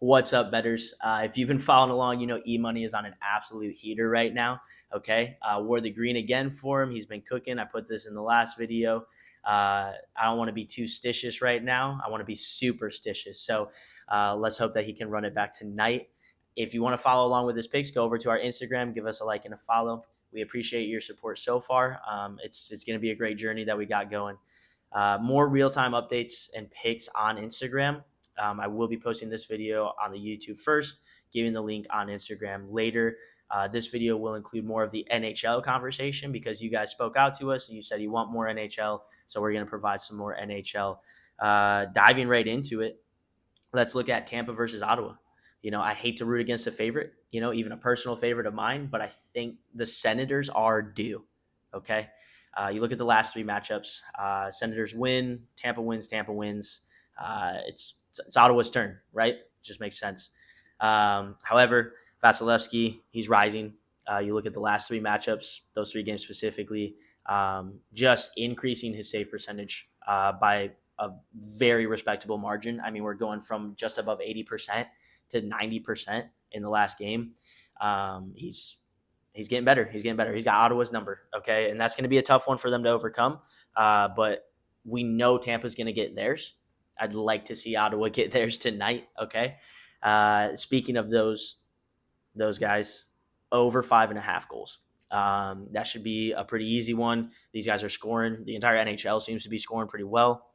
What's up, betters? If you've been following along, you know E-Money is on an absolute heater right now. Okay, wore the green again for him. He's been cooking. I put this in the last video. I don't want to be too stitious right now. I want to be superstitious. So let's hope that he can run it back tonight. If you want to follow along with his picks, go over to our Instagram, give us a like and a follow. We appreciate your support so far. It's going to be a great journey that we got going. More real-time updates and picks on Instagram. I will be posting this video on the YouTube first, giving the link on Instagram later. This video will include more of the NHL conversation because you guys spoke out to us and you said you want more NHL. So we're going to provide some more NHL. Diving right into it, let's look at Tampa versus Ottawa. I hate to root against a favorite, even a personal favorite of mine, but I think the Senators are due. Okay. You look at the last three matchups. Senators win, Tampa wins, Tampa wins. It's Ottawa's turn, right? It just makes sense. However, Vasilevsky, he's rising. You look at the last three matchups, those three games specifically, just increasing his save percentage by a very respectable margin. I mean, we're going from just above 80% to 90% in the last game. He's getting better. He's getting better. He's got Ottawa's number, okay? And that's going to be a tough one for them to overcome. But we know Tampa's going to get theirs. I'd like to see Ottawa get theirs tonight, okay? Speaking of those guys, over 5.5 goals. That should be a pretty easy one. These guys are scoring. The entire NHL seems to be scoring pretty well.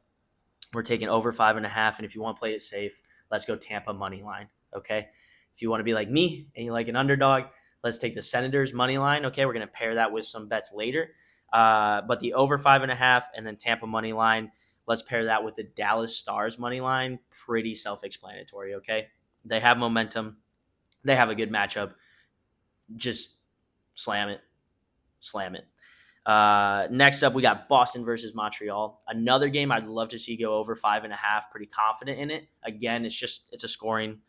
We're taking over 5.5, and if you want to play it safe, let's go Tampa money line, okay? If you want to be like me and you like an underdog, let's take the Senators money line, okay? We're going to pair that with some bets later. But the over 5.5 and then Tampa money line, let's pair that with the Dallas Stars money line. Pretty self-explanatory, okay? They have momentum. They have a good matchup. Just slam it. Slam it. Next up, we got Boston versus Montreal. Another game I'd love to see go over 5.5. Pretty confident in it. Again, it's a scoring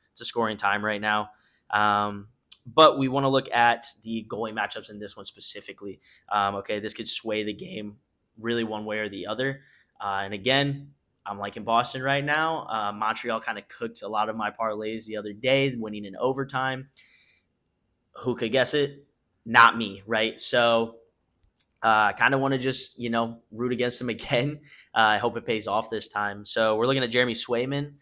time right now. But we want to look at the goalie matchups in this one specifically. Okay, this could sway the game really one way or the other. And again, I'm liking Boston right now. Montreal kind of cooked a lot of my parlays the other day, winning in overtime. Who could guess it? Not me, right? So kind of want to just, root against him again. I hope it pays off this time. So we're looking at Jeremy Swayman.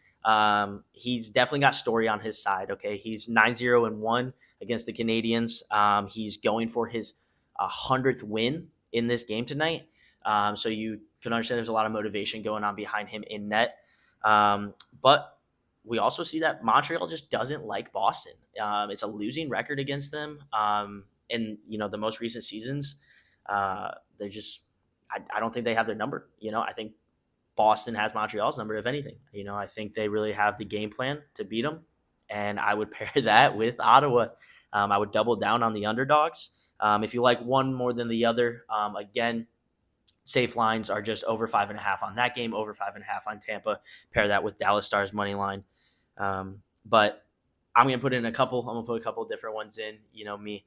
He's definitely got story on his side. Okay. He's 9-0-1 against the Canadians. He's going for his 100th win in this game tonight. So you can understand there's a lot of motivation going on behind him in net. But we also see that Montreal just doesn't like Boston. It's a losing record against them. In the most recent seasons, they're just I don't think they have their number. I think Boston has Montreal's number, if anything. I think they really have the game plan to beat them, and I would pair that with Ottawa. I would double down on the underdogs. If you like one more than the other, again, safe lines are just over 5.5 on that game, over 5.5 on Tampa. Pair that with Dallas Stars money line. But I'm gonna put a couple different ones in. Me.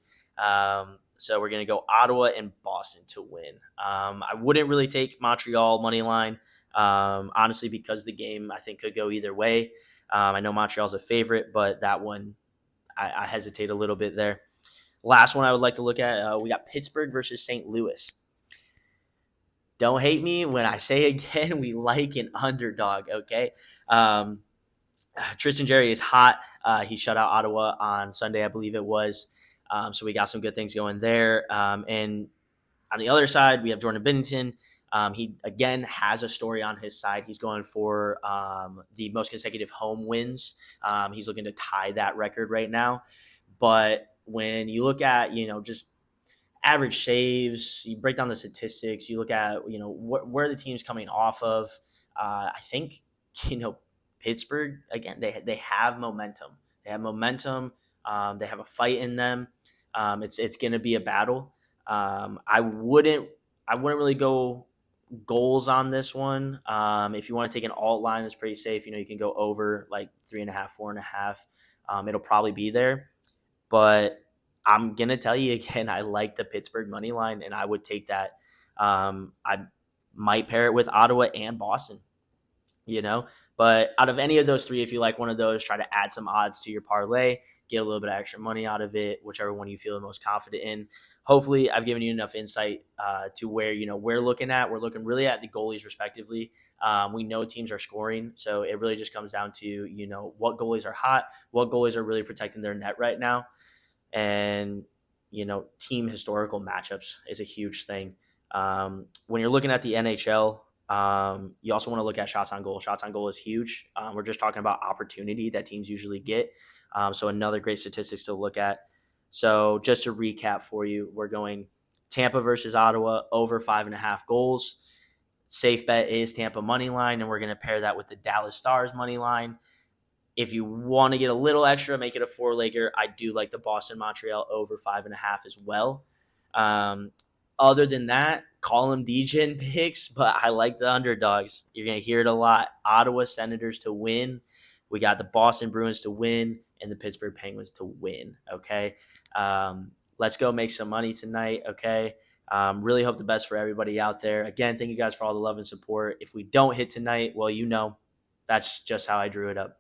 So we're going to go Ottawa and Boston to win. I wouldn't really take Montreal money line, honestly, because the game I think could go either way. I know Montreal's a favorite, but that one I hesitate a little bit there. Last one I would like to look at, we got Pittsburgh versus St. Louis. Don't hate me when I say again, we like an underdog, okay? Tristan Jarry is hot. He shut out Ottawa on Sunday, I believe it was. So we got some good things going there. And on the other side, we have Jordan Binnington. He, again, has a story on his side. He's going for the most consecutive home wins. He's looking to tie that record right now. But when you look at, just average saves, you break down the statistics, you look at, where the team's coming off of, I think, Pittsburgh, again, they have momentum. They have momentum. They have a fight in them. It's going to be a battle. I wouldn't really go goals on this one. If you want to take an alt line, that's pretty safe. You can go over like 3.5, 4.5. It'll probably be there. But I'm gonna tell you again, I like the Pittsburgh money line, and I would take that. I might pair it with Ottawa and Boston. But out of any of those three, if you like one of those, try to add some odds to your parlay, get a little bit of extra money out of it, whichever one you feel the most confident in. Hopefully, I've given you enough insight to where we're looking at. We're looking really at the goalies respectively. We know teams are scoring, so it really just comes down to what goalies are hot, what goalies are really protecting their net right now, and team historical matchups is a huge thing. When you're looking at the NHL, you also want to look at shots on goal. Shots on goal is huge. We're just talking about opportunity that teams usually get. So another great statistics to look at. So just to recap for you, we're going Tampa versus Ottawa over 5.5 goals. Safe bet is Tampa money line, and we're going to pair that with the Dallas Stars money line. If you want to get a little extra, make it a four-legger. I do like the Boston Montreal over 5.5 as well. Um, Other than that, call them DGen picks, but I like the underdogs. You're going to hear it a lot. Ottawa Senators to win. We got the Boston Bruins to win and the Pittsburgh Penguins to win. Okay. Let's go make some money tonight. Okay. Really hope the best for everybody out there. Again, thank you guys for all the love and support. If we don't hit tonight, well, that's just how I drew it up.